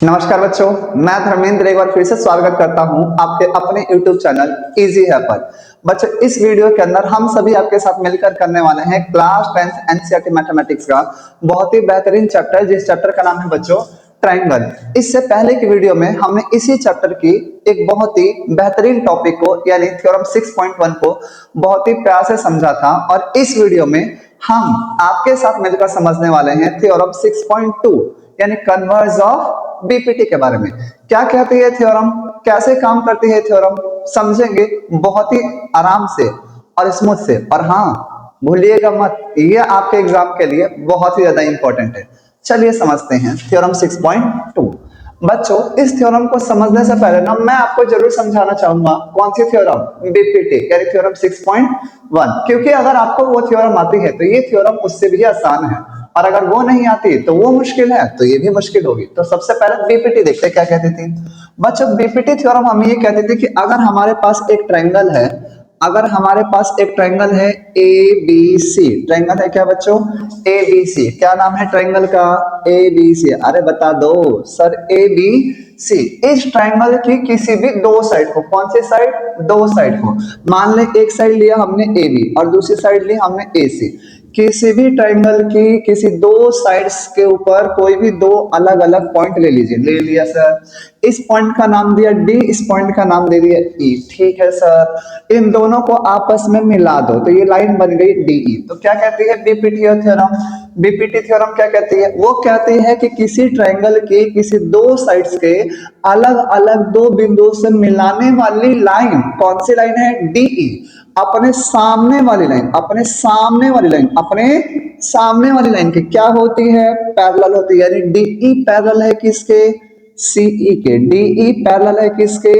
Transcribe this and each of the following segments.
नमस्कार बच्चों, मैं धर्मेंद्र एक बार फिर से स्वागत करता हूं आपके अपने YouTube चैनल इजी है पर। बच्चों, इस वीडियो के अंदर हम सभी आपके साथ मिलकर करने वाले हैं क्लास 10th एनसीईआरटी मैथमेटिक्स का बहुत ही बेहतरीन चैप्टर, जिस चैप्टर का नाम है बच्चों ट्रायंगल। इससे पहले की वीडियो में हमने इसी चैप्टर की एक बहुत ही बेहतरीन टॉपिक को यानी थ्योरम 6.1 को बहुत ही प्यार से समझा था, और इस वीडियो में हम आपके साथ मिलकर समझने वाले हैं थ्योरम 6.2 यानी कन्वर्ज ऑफ बीपीटी के बारे में। क्या कहती है थ्योरम, कैसे काम करती है थ्योरम, समझेंगे बहुत ही आराम से और स्मूथ से। और हाँ, भूलिएगा मत, ये आपके एग्जाम के लिए बहुत ही ज्यादा इंपॉर्टेंट है। चलिए समझते हैं थ्योरम 6.2। बच्चों, इस थ्योरम को समझने से पहले ना मैं आपको जरूर समझाना चाहूंगा कौन सी थ्योरम, बीपीटी यानी थ्योरम 6.1, क्योंकि अगर आपको वो थ्योरम आती है तो ये थ्योरम उससे भी आसान है, और अगर वो नहीं आती तो वो मुश्किल है तो ये भी मुश्किल होगी। तो सबसे पहले बीपीटी देखते हैं क्या कहती थी। बच्चों, बीपीटी थ्योरम हमें ये कहती थी कि अगर हमारे पास एक ट्रायंगल है, अगर हमारे पास एक ट्रायंगल है ए बी सी, ट्रायंगल है क्या बच्चों, ए बी सी। क्या नाम है ट्रायंगल का, ए बी सी। अरे बता दो सर, ए बी सी। इस ट्रायंगल की किसी भी दो साइड को, कौन सी साइड, दो साइड को, मान ले एक साइड लिया हमने ए बी और दूसरी साइड ली हमने ए सी। किसी भी ट्रायंगल की किसी दो साइड्स के ऊपर कोई भी दो अलग अलग पॉइंट ले लीजिए, ले लिया सर। इस पॉइंट का नाम दिया डी, इस पॉइंट का नाम दे दिया ई, ठीक है सर। इन दोनों को आपस में मिला दो तो ये लाइन बन गई डीई। तो क्या कहती है बीपीटी थ्योरम, बीपीटी थ्योरम क्या कहती है, वो कहती है कि किसी ट्रायंगल की किसी दो साइड्स के अलग अलग दो बिंदुओं से मिलाने वाली लाइन, कौन सी लाइन है, डीई, अपने सामने वाली लाइन, अपने सामने वाली लाइन, अपने सामने वाली लाइन की क्या होती है, पैरेलल होती है। यानी डीई पैरेलल है किसके, सीई के। डीई पैरेलल है किसके,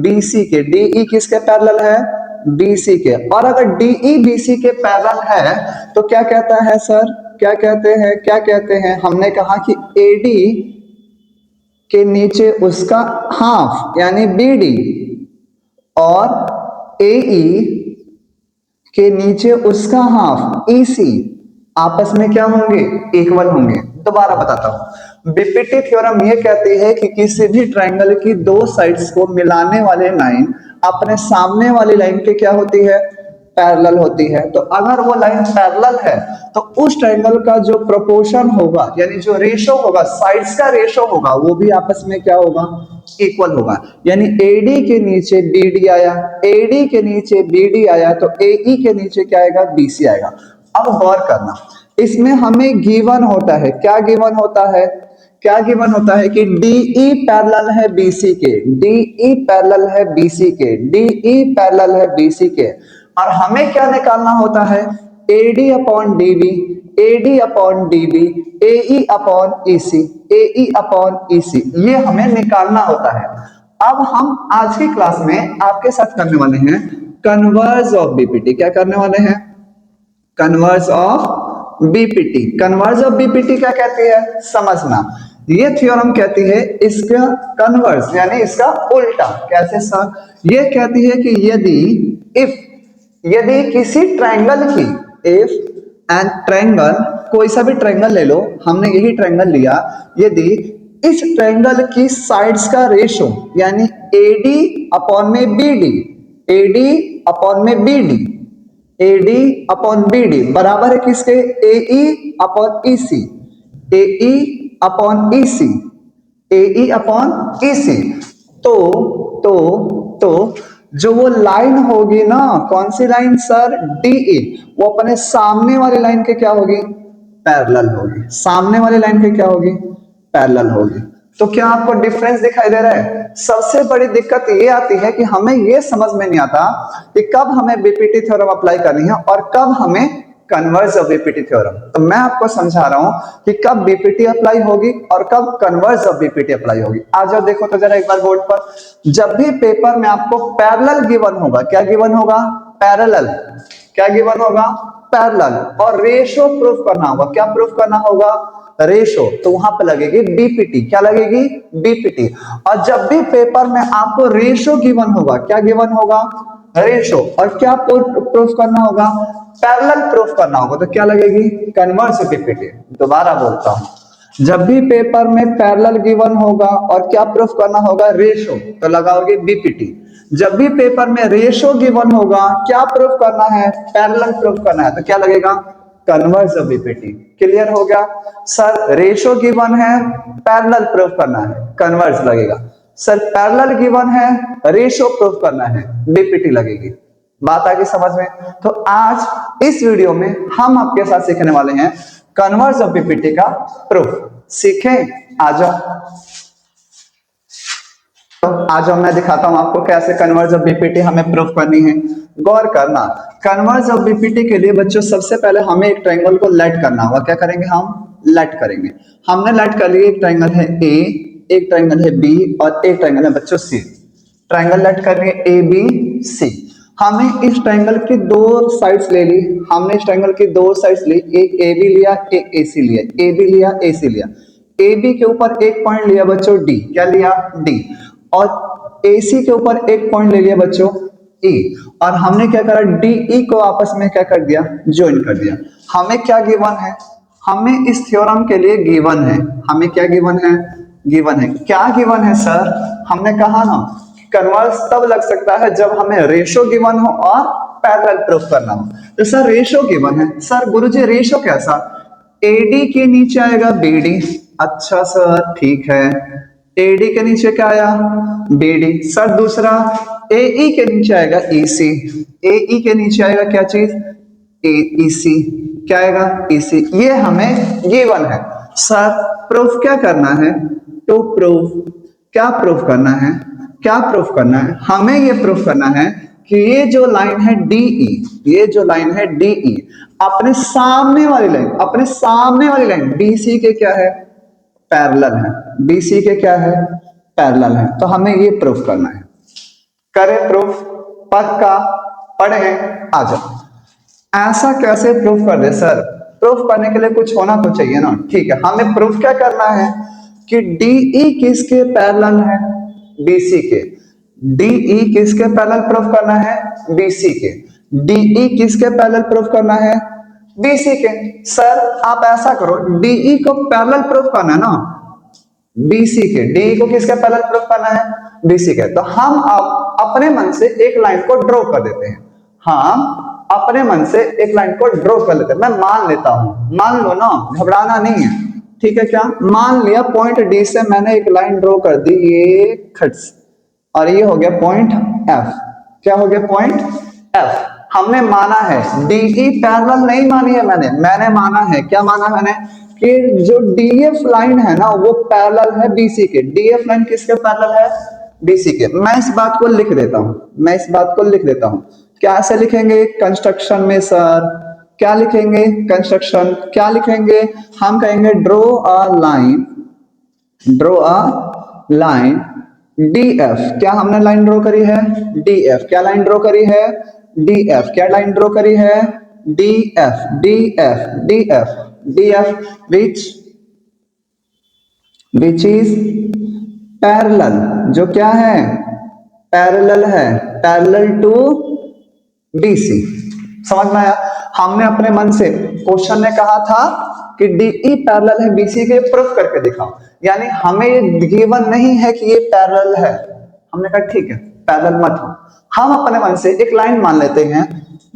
बीसी के। डीई किसके पैरेलल है, बीसी के। और अगर डीई बीसी के पैरेलल है तो क्या कहता है सर, क्या कहते हैं, क्या कहते हैं, हमने कहा कि एडी के नीचे उसका हाफ यानी बीडी और एई के नीचे उसका हाफ ईसी आपस में क्या होंगे, इक्वल होंगे। दोबारा बताता हूं, बीपीटी थ्योरम ये कहती है कि किसी भी ट्रायंगल की दो साइड्स को मिलाने वाली लाइन अपने सामने वाली लाइन के क्या होती है, पैरेलल होती है। तो अगर वो लाइन पैरेलल है तो उस ट्रायंगल का जो प्रोपोर्शन होगा यानी जो रेशो होगा, साइड्स का रेशो होगा, वो भी आपस में क्या होगा, इक्वल होगा। यानी एडी के नीचे बीडी आया, एडी के नीचे बीडी आया तो एई के नीचे क्या आएगा, बीसी आएगा। अब गौर करना, इसमें हमें गिवन होता है, क्या गिवन होता है, क्या गिवन होता है कि डीई पैरेलल है बीसी के, डीई पैरेलल है बीसी के, डीई पैरेलल है बीसी के। और हमें क्या निकालना होता है, AD upon DB, AD upon DB, AE upon EC, AE upon EC, ये हमें निकालना होता है। अब हम आज की क्लास में आपके साथ करने वाले हैं कन्वर्ज ऑफ बीपीटी। क्या करने वाले हैं, converse of BPT. Converse of BPT क्या कहती है, समझना। ये थ्योरम कहती है इसका कन्वर्स यानी इसका उल्टा। कैसे सर, ये कहती है कि यदि इफ, यदि किसी ट्रायंगल की, इफ एंड ट्रायंगल, कोई सा भी ट्रायंगल ले लो, हमने यही ट्रायंगल लिया, यदि इस ट्रायंगल की साइड्स का रेशो यानी एडी अपॉन में बीडी, एडी अपॉन में बीडी, एडी अपॉन बीडी बराबर है किसके, एई upon EC, AE upon EC, AE upon EC. तो जो वो लाइन होगी ना, कौन सी लाइन सर, डीई, वो अपने सामने वाली लाइन के क्या होगी, पैरेलल होगी। सामने वाली लाइन के क्या होगी, पैरेलल होगी। तो क्या आपको डिफरेंस दिखाई दे रहा है। सबसे बड़ी दिक्कत ये आती है कि हमें ये समझ में नहीं आता कि कब हमें बीपीटी थ्योरम अप्लाई करनी है और कब हमें कन्वर्ज ऑफ बीपीटी थ्योरम। तो मैं आपको समझा रहा हूं कि कब बीपीटी अप्लाई होगी और कब कन्वर्ज ऑफ बीपीटी अप्लाई होगी। आ जाओ देखो तो जरा एक बार बोर्ड पर, जब भी पेपर में आपको पैरेलल गिवन होगा, क्या गिवन होगा, पैरेलल, क्या गिवन होगा, पैरेलल, और रेशो प्रूफ करना होगा, क्या प्रूफ करना होगा, रेशो, तो वहां पर लगेगी बीपीटी। क्या लगेगी, बीपीटी। और जब भी पेपर में आपको रेशो गिवन होगा, क्या गिवन होगा, रेशो, और क्या प्रूफ करना होगा, पैरेलल प्रूफ करना होगा, तो क्या लगेगी, कन्वर्ज बीपीटी। दोबारा बोलता हूं, जब भी पेपर में पैरेलल गिवन होगा और क्या प्रूफ करना होगा, रेशो, तो लगाओगे बीपीटी। जब भी पेपर में रेशो गिवन होगा, क्या प्रूफ करना है, पैरेलल प्रूफ करना है, तो क्या लगेगा, कन्वर्स ऑफ बीपीटी। क्लियर हो गया सर, रेशो गिवन है, पैरेलल प्रूफ करना है, कन्वर्स लगेगा। सर पैरेलल गिवन है, रेशो प्रूफ करना है, बीपीटी लगेगी। बात आ गई समझ में। तो आज इस वीडियो में हम आपके साथ सीखने वाले हैं कन्वर्स ऑफ बीपीटी का प्रूफ। सीखें, आ जाओ। तो आ जाओ, मैं दिखाता हूं आपको कैसे कन्वर्स ऑफ बीपीटी हमें प्रूफ करनी है। गौर करना, कन्वर्स ऑफ बीपीटी के लिए बच्चों सबसे पहले हमें एक ट्रायंगल को लेट करना होगा। क्या करेंगे, हम लेट करेंगे। हमने लेट कर लिया, एक ट्रायंगल है ए, एक ट्रायंगल है बी और एक ट्रायंगल है बच्चों सी। ट्रायंगल लेट करेंगे ए बी सी। हमें इस ट्रायंगल की दो साइड्स ले ली, हमने इस ट्रायंगल की दो साइड्स ली, एक ए बी लिया, एक ए सी लिया, ए बी लिया, ए सी लिया। ए बी के ऊपर एक पॉइंट लिया बच्चों डी, क्या लिया, डी, और ए सी के ऊपर एक पॉइंट ले लिया बच्चों ई, और हमने क्या करा, डी ई को आपस में क्या कर दिया, ज्वाइन कर दिया। हमें क्या गिवन है, हमें इस थ्योरम के लिए गिवन है, हमें क्या गिवन है, गिवन है, क्या गिवन है सर, हमने कहा ना कन्वर्स तब लग सकता है जब हमें रेशो गिवन हो और पैरेलल प्रूफ करना हो। तो सर रेशो गिवन है, सर गुरुजी रेशो कैसा, एडी के नीचे आएगा बीडी। अच्छा सर ठीक है, एडी के नीचे क्या आया, बीडी। सर दूसरा एई के नीचे आएगा ईसी, एई के नीचे आएगा क्या चीज, एईसी, क्या आएगा, ईसी। ये हमें गिवन है। सर प्रूफ क्या करना है, टू प्रूफ, क्या प्रूफ करना है, क्या प्रूफ करना है, हमें ये प्रूफ करना है कि ये जो लाइन है डीई, ये जो लाइन है डीई अपने सामने वाली लाइन, अपने सामने वाली लाइन बीसी के क्या है, पैरेलल है, बीसी के क्या है, पैरेलल है। तो हमें ये प्रूफ करना है। करें प्रूफ, पक्का, पढ़े, आ जाओ। ऐसा कैसे प्रूफ कर दे सर, प्रूफ करने के लिए कुछ होना तो चाहिए ना। ठीक है, हमें प्रूफ क्या करना है कि डीई किसके पैरेलल है, बीसी के। डीई किसके पैरेलल प्रूफ करना है, बीसी के। डीई किसके पैरेलल प्रूफ करना है, बीसी के। सर आप ऐसा करो, डीई को पैरेलल प्रूफ करना है ना बीसी के, डीई को किसके पैरेलल प्रूफ करना है, बीसी के। तो हम अब अपने मन से एक लाइन को ड्रॉ कर देते हैं, हम अपने मन से एक लाइन को ड्रॉ कर लेते हैं। मैं मान लेता हूं, मान लो ना, घबराना नहीं है, ठीक है क्या। मान लिया पॉइंट डी से मैंने एक लाइन ड्रॉ कर दी, ये खट्स, और ये हो गया पॉइंट एफ। क्या हो गया, पॉइंट एफ। हमने माना है डीई पैरेलल नहीं मानी है, मैंने माना है, क्या माना मैंने, कि जो डीएफ लाइन है ना वो पैरेलल है बीसी के। डीएफ लाइन किसके पैरेलल है, बीसी के। मैं इस बात को लिख देता हूं, मैं इस बात को लिख देता हूं। कैसे लिखेंगे कंस्ट्रक्शन में सर, क्या लिखेंगे कंस्ट्रक्शन, क्या लिखेंगे, हम कहेंगे draw a line, draw a line DF. क्या हमने लाइन ड्रॉ करी है, डीएफ। क्या लाइन ड्रॉ करी है, डीएफ। क्या लाइन ड्रॉ करी है, DF, DF, DF, DF, which is parallel, जो क्या है, पैरेलल है, पैरेलल टू बीसी। समझ में आया। हमने अपने मन से, क्वेश्चन ने कहा था कि डीई पैरेलल है बीसी के, प्रूफ करके दिखाओ। यानी हमें गिवन नहीं है कि ये पैरेलल है, हमने कहा ठीक है पैरेलल मत हो। हम अपने मन से एक लाइन मान लेते हैं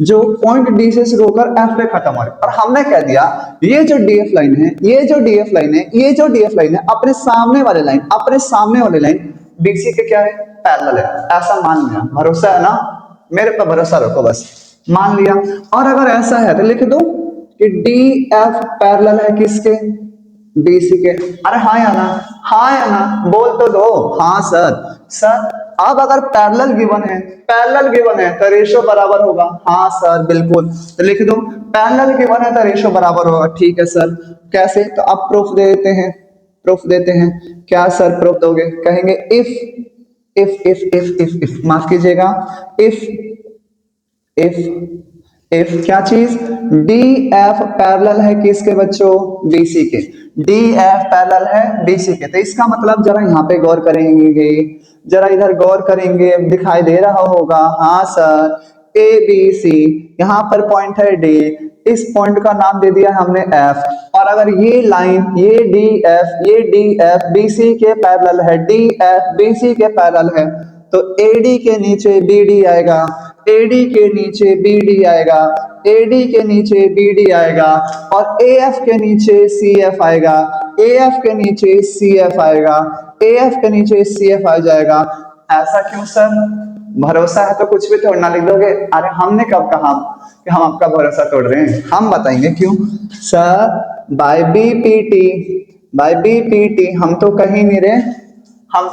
जो पॉइंट डी से शुरू होकर एफ पे खत्म हो रही है, और हमने कह दिया ये जो डीएफ लाइन है, ये जो डीएफ लाइन है, ये जो डीएफ लाइन है, अपने सामने वाले लाइन, अपने सामने वाले लाइन बीसी के क्या है, पैरेलल है। ऐसा मान लिया, भरोसा है ना, मेरे पर भरोसा रखो, बस मान लिया। और अगर ऐसा है तो लिख दो कि डी एफ पैरेलल है किसके, बीसी के। अरे हाँ या ना, हाँ या ना, बोल तो दो, हाँ सर। सर अब अगर पैरेलल गिवन है, पैरेलल गिवन है तो रेशो बराबर होगा, हाँ सर बिल्कुल। तो लिख दो पैरेलल गिवन है तो रेशो बराबर होगा। ठीक है सर, कैसे, तो अब प्रूफ दे देते हैं, प्रूफ देते हैं। क्या सर प्रूफ दोगे, कहेंगे इफ माफ कीजिएगा, इफ क्या चीज, डी एफ पैरेलल है किसके बच्चों, बीसी के। डी एफ पैरेलल है बीसी के, तो इसका मतलब जरा यहाँ पे गौर करेंगे, जरा इधर गौर करेंगे, दिखाई दे रहा होगा, हाँ सर, ए बी सी, यहाँ पर पॉइंट है डी, इस पॉइंट का नाम दे दिया हमने एफ, और अगर ये लाइन ये डी एफ बी सी के पैरेलल है, डी एफ बी सी के पैरेलल है, तो एडी के नीचे बीडी आएगा, एडी के नीचे बीडी आएगा, एडी के नीचे बीडी आएगा, और एएफ के नीचे सीएफ आएगा, एएफ के नीचे सीएफ आएगा, एएफ के नीचे सीएफ आ जाएगा। ऐसा क्यों सर? भरोसा है तो कुछ भी तोड़ना लिख दोगे। अरे हमने कब कहा कि हम आपका भरोसा तोड़ रहे हैं? हम बताएंगे क्यों। सर बाय बीपीटी हम तो कहीं नहीं रहे, हम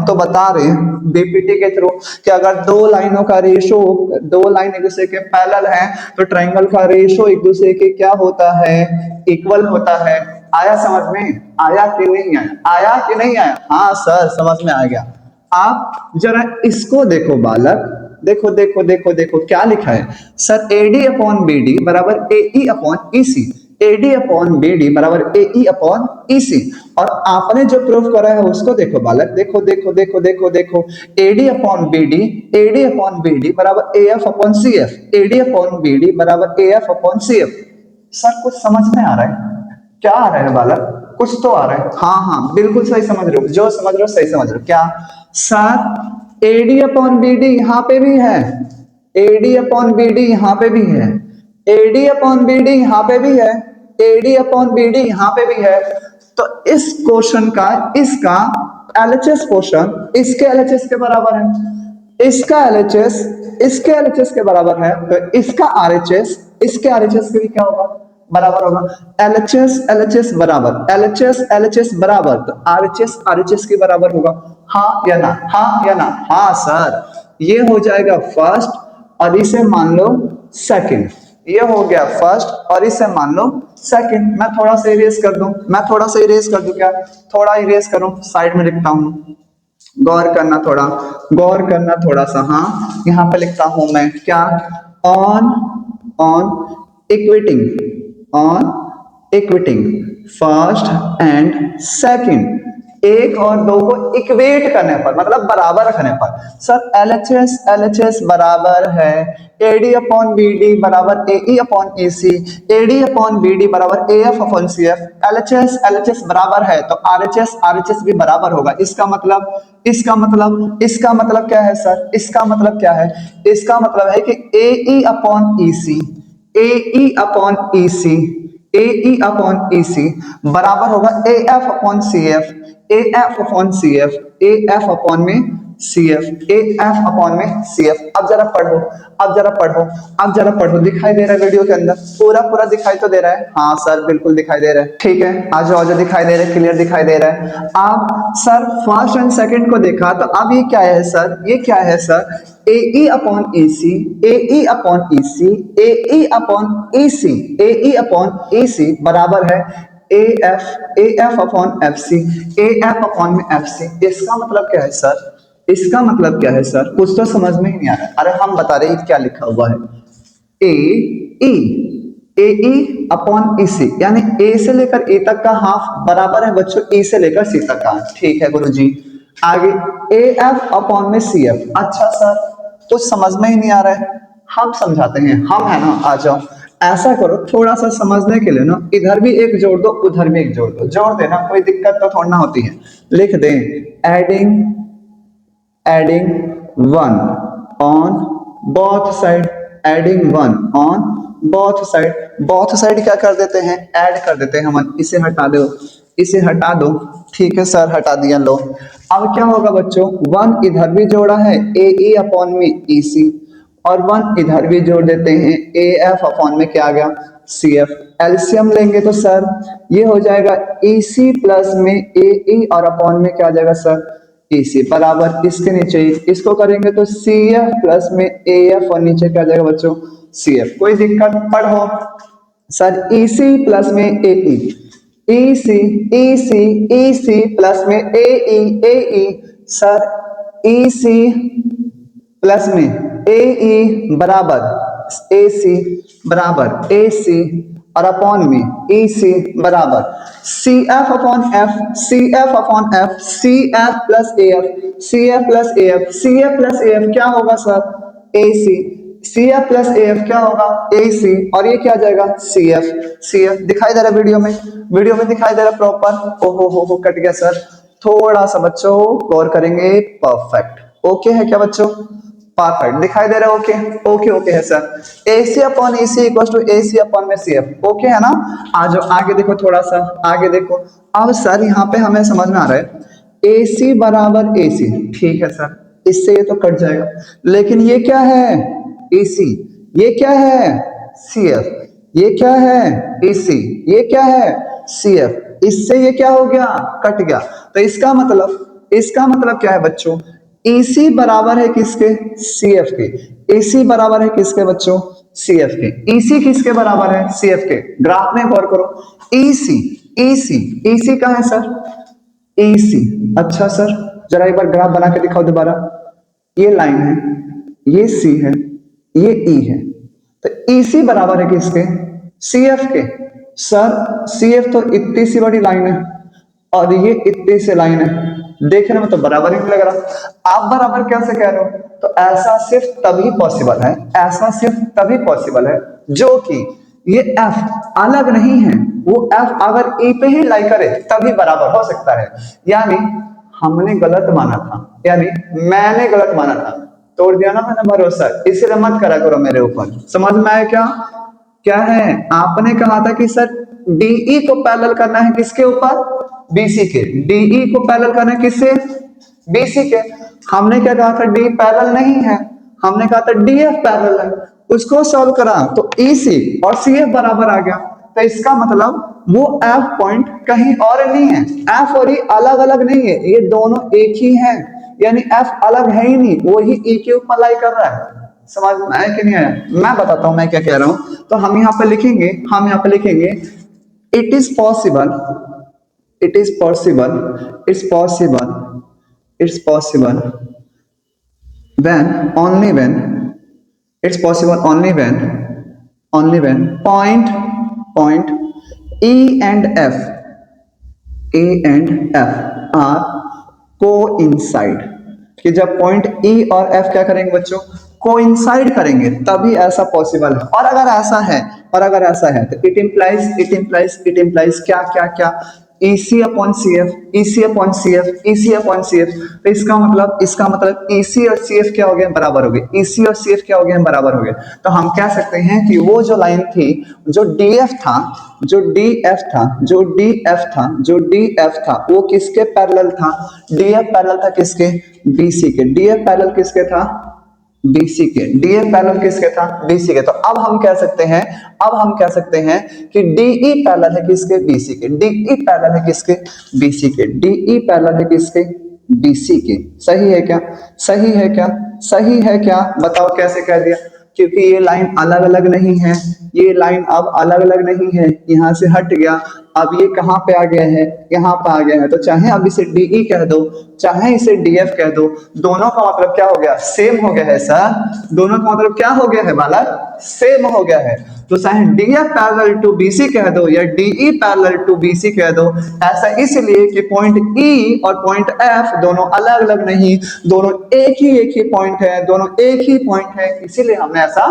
तो बता रहे हैं बीपीटी के थ्रू कि अगर दो लाइनों का रेशो, दो लाइन एक दूसरे के पैरेलल है तो ट्रायंगल का रेशो एक दूसरे के क्या होता है? इक्वल होता है। आया समझ में? आया कि नहीं आया? आया कि नहीं आया? हाँ सर समझ में आ गया। आप जरा इसको देखो बालक, देखो देखो देखो देखो क्या लिखा है सर, एडी अपॉन बीडी बराबर AE upon EC, AD upon BD बराबर एई अपॉन ईसी। और आपने जो प्रूफ करा है उसको देखो बालक, देखो देखो देखो देखो देखो, एडी अपॉन बीडी बराबर AF upon CF, AD upon BD बराबर एएफ अपॉन सीएफ। सर कुछ समझ में आ रहा है? क्या आ रहा है बालक? कुछ तो आ रहा है। हाँ हाँ बिल्कुल सही समझ रहे हो, जो समझ रहे हो सही समझ रहे हो। क्या सर एडी अपॉन बीडी यहाँ पे भी है, एडी अपॉन बीडी यहाँ पे भी है, एडी अपॉन बीडी यहाँ पे भी है, एडी अपॉन बीडी यहाँ पे भी है। तो इस क्वेश्चन का, इसका एलएचएस क्वेश्चन इसके एलएचएस के बराबर है, इसका एलएचएस इसके एलएचएस के बराबर है, तो इसका आरएचएस इसके आरएचएस के भी क्या होगा? बराबर होगा। एलएचएस बराबर बराबर, तो आरएचएस के बराबर होगा। हाँ या ना? हाँ या ना? हाँ सर। ये हो जाएगा फर्स्ट और इसे मान लो सेकंड, ये हो गया फर्स्ट और इसे मान लो सेकंड। मैं थोड़ा सा इरेज कर दूं, क्या थोड़ा इरेज करूं, साइड में लिखता हूं, गौर करना थोड़ा सा। हाँ यहाँ पे लिखता हूं मैं क्या, ऑन इक्विटिंग फर्स्ट एंड सेकंड, एक और दो को इक्वेट करने पर, मतलब बराबर रखने पर। सर एलएचएस बराबर है एडी अपॉन बीडी बराबर AE upon EC, AD upon BD बराबर एएफ अपॉन सीएफ। एलएचएस बराबर है तो आरएचएस भी बराबर होगा। इसका मतलब क्या है सर? इसका मतलब क्या है? इसका मतलब है कि एई अपॉन ईसी बराबर होगा AF upon CF, AF upon में सीएफ। अब जरा पढ़ो, दिखाई दे रहा है वीडियो के अंदर? पूरा दिखाई तो दे रहा है? हाँ सर बिल्कुल दिखाई दे रहा है। ठीक है आज दिखाई दे रहा है, क्लियर दिखाई दे रहा है। आप सर फर्स्ट एंड सेकंड को देखा तो अब ये क्या है सर? ये क्या है सर? एई अपॉन ईसी बराबर है AF upon FC, AF upon में एफसी। इसका मतलब क्या है सर? कुछ तो समझ में ही नहीं आ रहा। अरे हम बता रहे हैं क्या लिखा हुआ है, एई अपॉन ईसी, यानी ए से लेकर ए तक का हाफ बराबर है बच्चों ई से लेकर सी तक का। ठीक है गुरुजी। आगे एएफ अपॉन में सीएफ। अच्छा सर कुछ समझ में ही नहीं आ रहा है, हम समझाते हैं, हम है ना, आ जाओ। ऐसा करो थोड़ा सा समझने के लिए ना, इधर भी एक जोड़ दो उधर भी एक जोड़ दो, जोड़ देना, कोई दिक्कत तो थोड़ा ना होती है। लिख दें adding 1 on both side, both side क्या कर देते हैं? ऐड कर देते हैं हम। इसे हटा दो। ठीक है सर हटा दिया। लो अब क्या होगा बच्चों, 1 इधर भी जोड़ा है एई अपॉन में ईसी, और 1 इधर भी जोड़ देते हैं एएफ अपॉन में क्या आ गया? सीएफ। एलसीएम लेंगे तो सर ये हो जाएगा ईसी प्लस में एई और अपॉन में क्या आ जाएगा सर? ईसी बराबर, इसके नीचे इसको करेंगे तो सीएफ प्लस में एएफ और नीचे क्या आ जाएगा बच्चों? सीएफ। कोई दिक्कत? पढ़ो सर ईसी प्लस में एई, ईसी प्लस में एई सर, ईसी प्लस में एई बराबर एसी और अपॉन में ईसी बराबर CF upon F, CF plus AF क्या होगा sir? AC, C F plus A F क्या होगा, ए सी, और ये क्या आ जाएगा, सी एफ। सी एफ दिखाई दे रहा है वीडियो में दिखाई दे रहा प्रॉपर। ओहो हो कट गया सर, थोड़ा सा बच्चों गौर करेंगे। परफेक्ट, ओके है क्या बच्चों, परफेक्ट दिखाई दे रहा है, ओके ओके ओके है sir. A C upon A C equal to A C upon में सी एफ, ओके है ना। आज आगे देखो, थोड़ा सा आगे देखो। अब सर यहाँ पे हमें समझ में आ रहा है ए सी बराबर ए सी, ठीक है सर, इससे ये तो कट जाएगा, लेकिन ये क्या है, ए सी, ये क्या है, सी एफ, ये क्या है, ए सी, ये क्या है, सी एफ, इससे ये क्या हो गया, कट गया। तो इसका मतलब क्या है बच्चों, AC बराबर है किसके, CF के। AC बराबर है किसके बच्चों, CF के। EC किसके बराबर है, CF के। ग्राफ में गौर करो, EC कहाँ है सर, EC, अच्छा सर जरा एक बार ग्राफ बना के दिखाओ दोबारा। ये लाइन है, ये C है, ये E है, तो EC बराबर है किसके, CF के। सर CF तो इतनी सी बड़ी लाइन है और ये इतनी सी लाइन है, देखने में तो बराबर ही नहीं लग रहा। आप बराबर कैसे कह रहे हो, तो ऐसा सिर्फ तभी पॉसिबल है, ऐसा सिर्फ तभी पॉसिबल है जो कि ये F अलग नहीं है, वो F अगर E पे ही लाई करे तभी बराबर हो सकता है। यानी हमने गलत माना था, यानी मैंने गलत माना था, तोड़ दिया ना मैंने भरोसा, इसलिए मत करा करो मेरे ऊपर। समझ में आया क्या, क्या है, आपने कहा था कि सर DE को पैरेलल करना है किसके ऊपर, BC के। DE को पैरेलल करना है किससे, BC के। हमने क्या कहा था, D पैरेलल नहीं है, हमने कहा था DF पैरेलल है, उसको सॉल्व करा तो EC और CF बराबर आ गया। तो इसका मतलब वो F पॉइंट कहीं और नहीं है, F और E अलग अलग नहीं है, ये दोनों एक ही हैं, यानी F अलग है ही नहीं, वो ही E के ऊपर लाई कर रहा है। समझ में आया कि नहीं आया, मैं बताता हूं मैं क्या कह रहा हूं। तो हम यहाँ पे लिखेंगे it is possible, it's possible when only when point E and F are coincide, कि जब पॉइंट E और F क्या करेंगे बच्चों, कोइंसाइड करेंगे, तभी ऐसा पॉसिबल है। और अगर ऐसा है तो इट इंप्लाइज क्या क्या क्या, EC अपॉन CF, तो इसका मतलब EC और CF क्या हो गए, बराबर हो गए, EC और CF क्या हो गए, बराबर हो गए। तो हम कह सकते हैं कि वो जो लाइन थी, जो DF था, वो किसके पैरेलल था, DF पैरेलल था किसके, BC के। DF पैरेलल किसके था, BC के। DF पैरेलल किसके था, BC के। तो अब हम कह सकते हैं कि DE पैरेलल है किसके, BC के। DE पैरेलल है किसके, BC के। DE पैरेलल है किसके, BC के। सही है क्या, बताओ कैसे कह दिया, क्योंकि ये लाइन अलग अलग नहीं है, ये लाइन अब अलग अलग नहीं है, यहाँ से हट गया, अब ये कहाँ पे आ गया है, यहाँ पे आ गया है। तो चाहे अब इसे DE कह दो, चाहे इसे DF कह दो, दोनों का मतलब क्या हो गया, सेम हो गया है सर। दोनों का मतलब क्या हो गया है बालक, सेम हो गया है। तो चाहे DF पैरेलल टू BC कह दो या DE पैरेलल टू BC कह दो, ऐसा इसलिए कि पॉइंट E और पॉइंट F दोनों अलग अलग नहीं, दोनों एक ही पॉइंट है, दोनों एक ही पॉइंट है, इसीलिए हमने ऐसा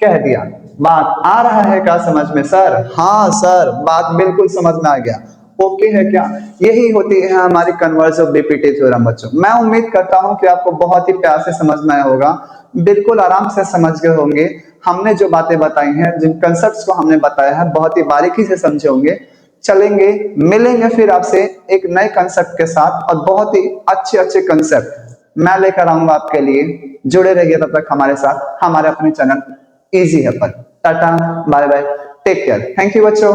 कह दिया। बात आ रहा है क्या समझ में सर, हाँ सर बात बिल्कुल समझ में आ गया, ओके है क्या। यही होती है हमारी कन्वर्स ऑफ BPT थ्योरम बच्चों। मैं उम्मीद करता हूं कि आपको बहुत ही प्यार से समझ में आया होगा, बिल्कुल आराम से समझ गए होंगे। हमने जो बातें बताई हैं, जिन कंसेप्ट्स को हमने बताया है, बहुत ही बारीकी से समझे होंगे। चलेंगे, मिलेंगे फिर आपसे एक नए कंसेप्ट के साथ, और बहुत ही अच्छे कंसेप्ट मैं लेकर आऊंगा आपके लिए। जुड़े रहिए तब तक हमारे साथ, हमारे अपने चैनल इजी है पर। Tata bye bye, take care, thank you बच्चों।